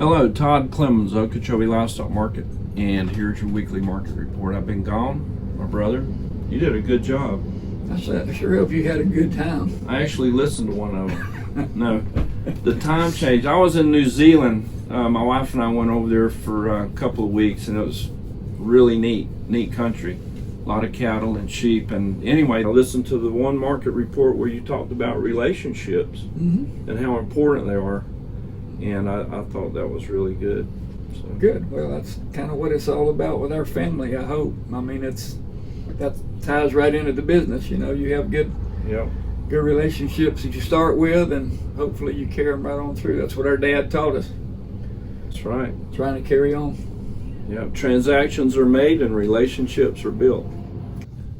Hello, Todd Clemens, Okeechobee Livestock Market, and here's your weekly market report. I've been gone, my brother. You did a good job. I sure hope you had a good time. I actually listened to one of them. No, the time change. I was in New Zealand. My wife and I went over there for a couple of weeks, and it was really neat country. A lot of cattle and sheep. And anyway, I listened to the one market report where you talked about relationships and how important they are. And I thought that was really good. So. Good. Well, that's kind of what it's all about with our family, I hope. I mean, that ties right into the business. You know, you have good relationships that you start with, and hopefully you carry them right on through. That's what our dad taught us. That's right. Trying to carry on. Yeah, transactions are made and relationships are built.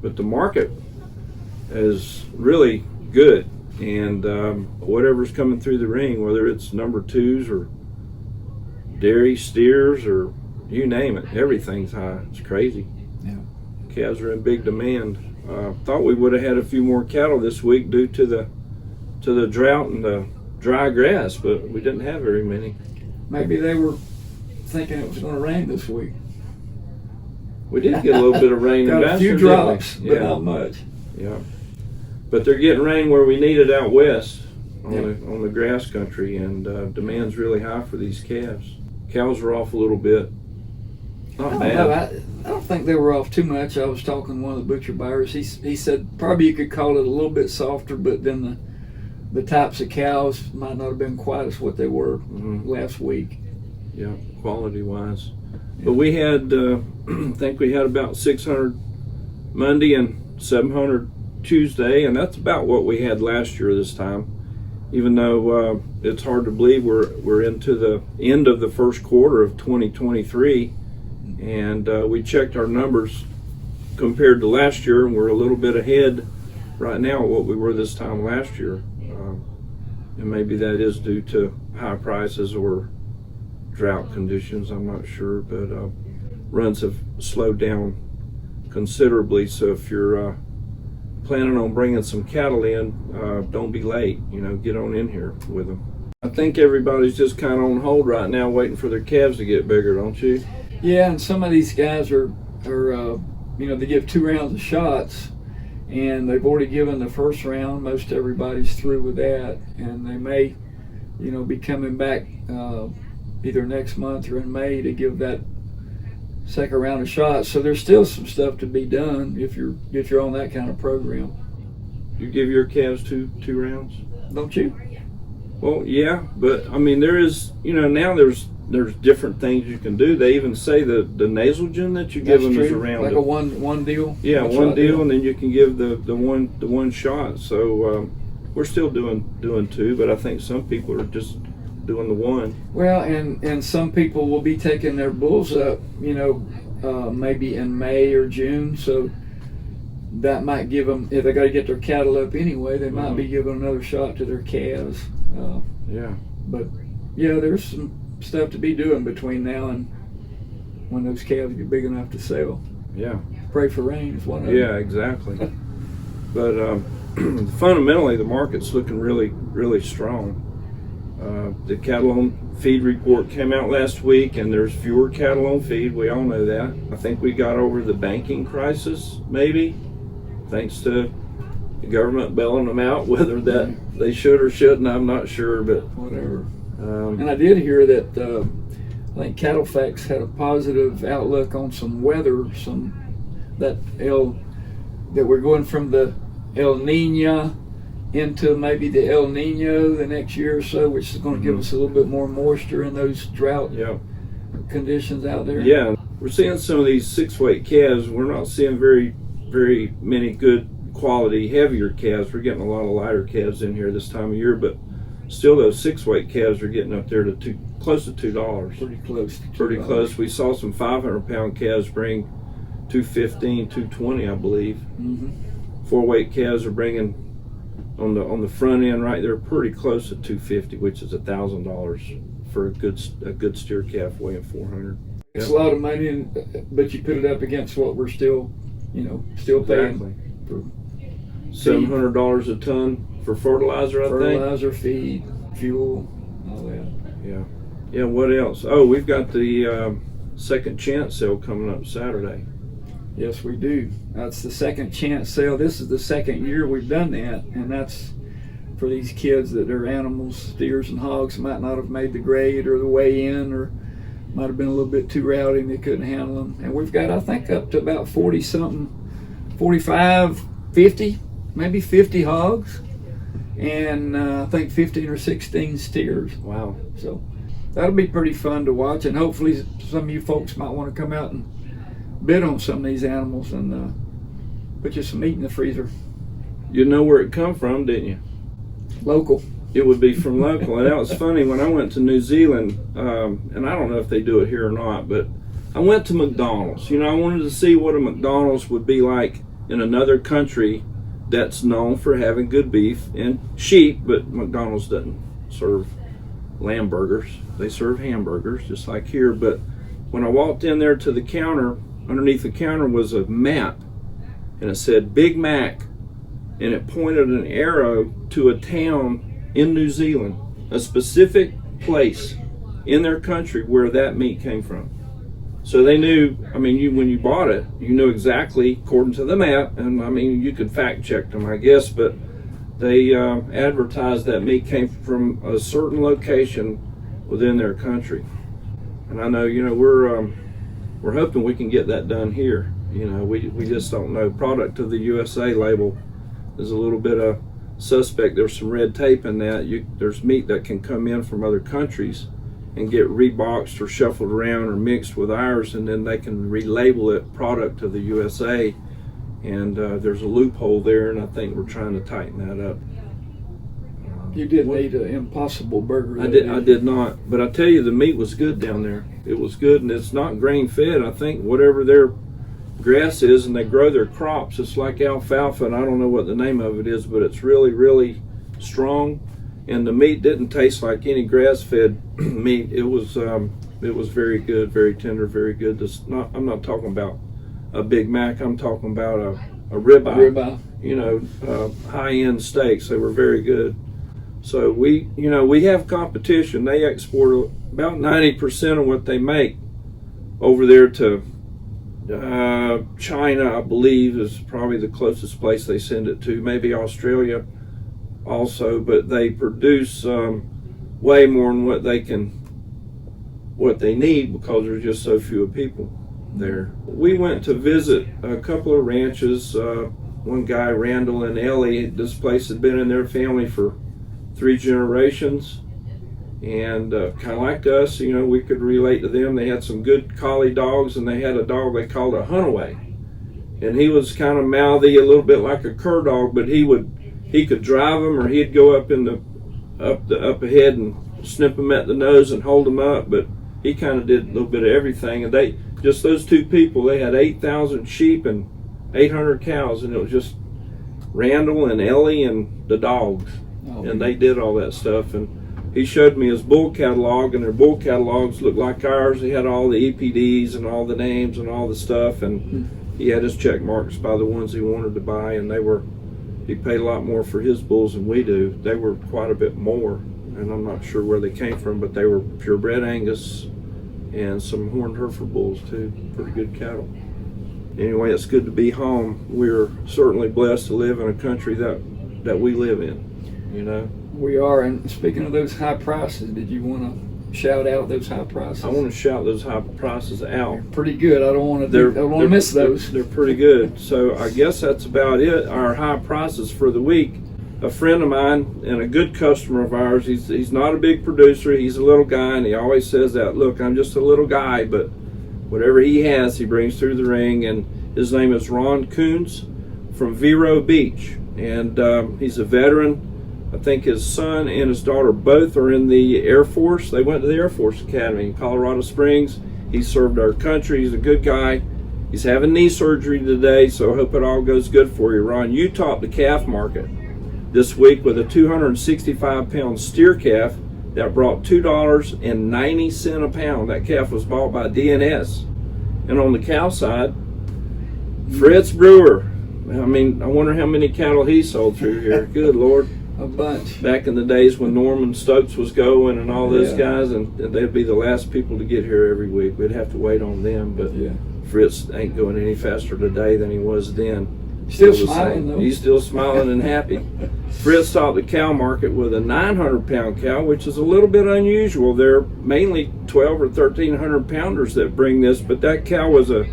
But the market is really good. And whatever's coming through the ring, whether it's number twos or dairy steers or you name it, everything's high. It's crazy. Yeah. Calves are in big demand. Thought we would have had a few more cattle this week due to the drought and the dry grass, but we didn't have very many. Maybe they were thinking it was going to rain this week. We did get a little bit of rain. Got a few drops, but not much. Yeah. But they're getting rain where we need it out west on the grass country, and demand's really high for these calves. Cows are off a little bit. Not bad. I don't think they were off too much. I was talking to one of the butcher buyers. He said probably you could call it a little bit softer, but then the types of cows might not have been quite as what they were last week. Yeah, quality-wise. Yeah. But we had, I think we had about 600 Monday and 700 Tuesday, and that's about what we had last year this time. Even though it's hard to believe we're into the end of the first quarter of 2023, and we checked our numbers compared to last year, and we're a little bit ahead right now of what we were this time last year. And maybe that is due to high prices or drought conditions, I'm not sure, but runs have slowed down considerably. So if you're planning on bringing some cattle in, don't be late. You know, get on in here with them. I think everybody's just kind of on hold right now, waiting for their calves to get bigger, don't you? Yeah, and some of these guys are they give 2 rounds of shots, and they've already given the first round. Most everybody's through with that, and they may, be coming back either next month or in May to give that second round of shots. So there's still some stuff to be done if you're on that kind of program. You give your calves two rounds, don't you? Well, yeah, but I mean there is now there's different things you can do. They even say the Nasogen that you give them is around like a one deal. Yeah, one deal, and then you can give the one shot. So we're still doing 2, but I think some people are just doing the 1. Well, and some people will be taking their bulls up, maybe in May or June. So that might give them, if they got to get their cattle up anyway, they might be giving another shot to their calves. But yeah, there's some stuff to be doing between now and when those calves get big enough to sell. Yeah. Pray for rain is one of them. Yeah, exactly. But fundamentally, the market's looking really, really strong. The cattle on feed report came out last week, and there's fewer cattle on feed. We all know that. I think we got over the banking crisis, maybe, thanks to the government bailing them out. Whether that they should or shouldn't, I'm not sure, but whatever. And I did hear that I think CattleFax had a positive outlook on some weather, that we're going from the El Nino into maybe the El Nino the next year or so, which is going to give us a little bit more moisture in those drought conditions out there. Yeah, we're seeing some of these 6-weight calves. We're not seeing very, very many good quality heavier calves. We're getting a lot of lighter calves in here this time of year, but still those 6-weight calves are getting up there to close to $2. Pretty close. Pretty close. We saw some 500-pound calves bring $215, $220, I believe. 4-weight calves are bringing on the front end right there pretty close to $250, which is $1,000 for a good steer calf weighing 400. It's a lot of money, but you put it up against what we're still paying for $700 a ton for fertilizer, I think. Fertilizer, feed, fuel, all that. Yeah. Yeah, what else? Oh, we've got the second chance sale coming up Saturday. Yes, we do. That's the second chance sale. This is the second year we've done that, and that's for these kids that their animals, steers and hogs, might not have made the grade or the weigh in, or might have been a little bit too rowdy and they couldn't handle them. And we've got, I think, up to about 40 something, 45, 50, maybe 50 hogs, and I think 15 or 16 steers. Wow. So that'll be pretty fun to watch, and hopefully some of you folks might want to come out and bid on some of these animals and put you some meat in the freezer. You know where it come from, didn't you? Local. It would be from local. And that was funny when I went to New Zealand, and I don't know if they do it here or not, but I went to McDonald's. I wanted to see what a McDonald's would be like in another country that's known for having good beef and sheep, but McDonald's doesn't serve lamb burgers. They serve hamburgers just like here. But when I walked in there to the counter, underneath the counter was a map, and it said Big Mac, and it pointed an arrow to a town in New Zealand, a specific place in their country where that meat came from. So they knew, when you bought it, you knew exactly according to the map, and you could fact check them, I guess, but they advertised that meat came from a certain location within their country. And I know, we're hoping we can get that done here. We just don't know. Product of the USA label is a little bit of suspect. There's some red tape in that. There's meat that can come in from other countries and get reboxed or shuffled around or mixed with ours, and then they can relabel it product of the USA. And there's a loophole there, and I think we're trying to tighten that up. You didn't eat an Impossible Burger. I did not, but I tell you, the meat was good down there. It was good, and it's not grain fed. I think whatever their grass is, and they grow their crops, it's like alfalfa, and I don't know what the name of it is, but it's really, really strong. And the meat didn't taste like any grass-fed meat. It was very good, very tender, very good. I'm not talking about a Big Mac. I'm talking about a ribeye. High-end steaks. They were very good. So we have competition. They export about 90% of what they make over there to China, I believe, is probably the closest place they send it to. Maybe Australia also, but they produce way more than what they need because there's just so few people there. We went to visit a couple of ranches. One guy, Randall and Ellie, this place had been in their family for 3 generations, and kind of like us, we could relate to them. They had some good collie dogs, and they had a dog they called a Hunaway, and he was kind of mouthy, a little bit like a cur dog, but he could drive them, or he'd go up ahead and snip them at the nose and hold them up. But he kind of did a little bit of everything, and those 2 people, they had 8,000 sheep and 800 cows, and it was just Randall and Ellie and the dogs. And they did all that stuff. And he showed me his bull catalog, and their bull catalogs looked like ours. He had all the EPDs and all the names and all the stuff, and he had his check marks by the ones he wanted to buy, and he paid a lot more for his bulls than we do. They were quite a bit more, and I'm not sure where they came from, but they were purebred Angus and some horned Hereford bulls too. Pretty good cattle. Anyway, it's good to be home. We're certainly blessed to live in a country that we live in. We are. And speaking of those high prices, did you want to shout out those high prices? I want to shout those high prices out. They're pretty good. I don't want to miss those. They're pretty good. So I guess that's about it. Our high prices for the week. A friend of mine and a good customer of ours. He's not a big producer. He's a little guy, and he always says that. Look, I'm just a little guy, but whatever he has, he brings through the ring. And his name is Ron Coons from Vero Beach, and he's a veteran. I think his son and his daughter both are in the Air Force. They went to the Air Force Academy in Colorado Springs. He served our country. He's a good guy. He's having knee surgery today, so I hope it all goes good for you, Ron. You topped the calf market this week with a 265-pound steer calf that brought $2.90 a pound. That calf was bought by DNS. And on the cow side, Fritz Brewer. I wonder how many cattle he sold through here. Good Lord. A bunch. Back in the days when Norman Stokes was going and all those Yeah. guys, and they'd be the last people to get here every week. We'd have to wait on them, but Yeah. Fritz ain't going any faster today than he was then. Still the smiling, same. though. He's still smiling and happy. Fritz stopped the cow market with a 900-pound cow, which is a little bit unusual. They're mainly 12 or 1,300 pounders that bring this, but that cow was a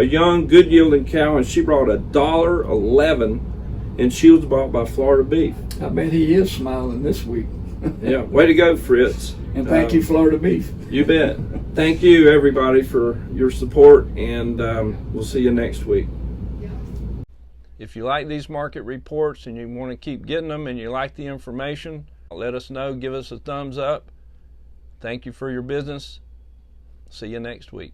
young, good yielding cow, and she brought $1.11, and she was bought by Florida Beef. I bet he is smiling this week. Yeah, way to go, Fritz. And thank you, Florida Beef. You bet. Thank you, everybody, for your support, and we'll see you next week. If you like these market reports and you want to keep getting them and you like the information, let us know. Give us a thumbs up. Thank you for your business. See you next week.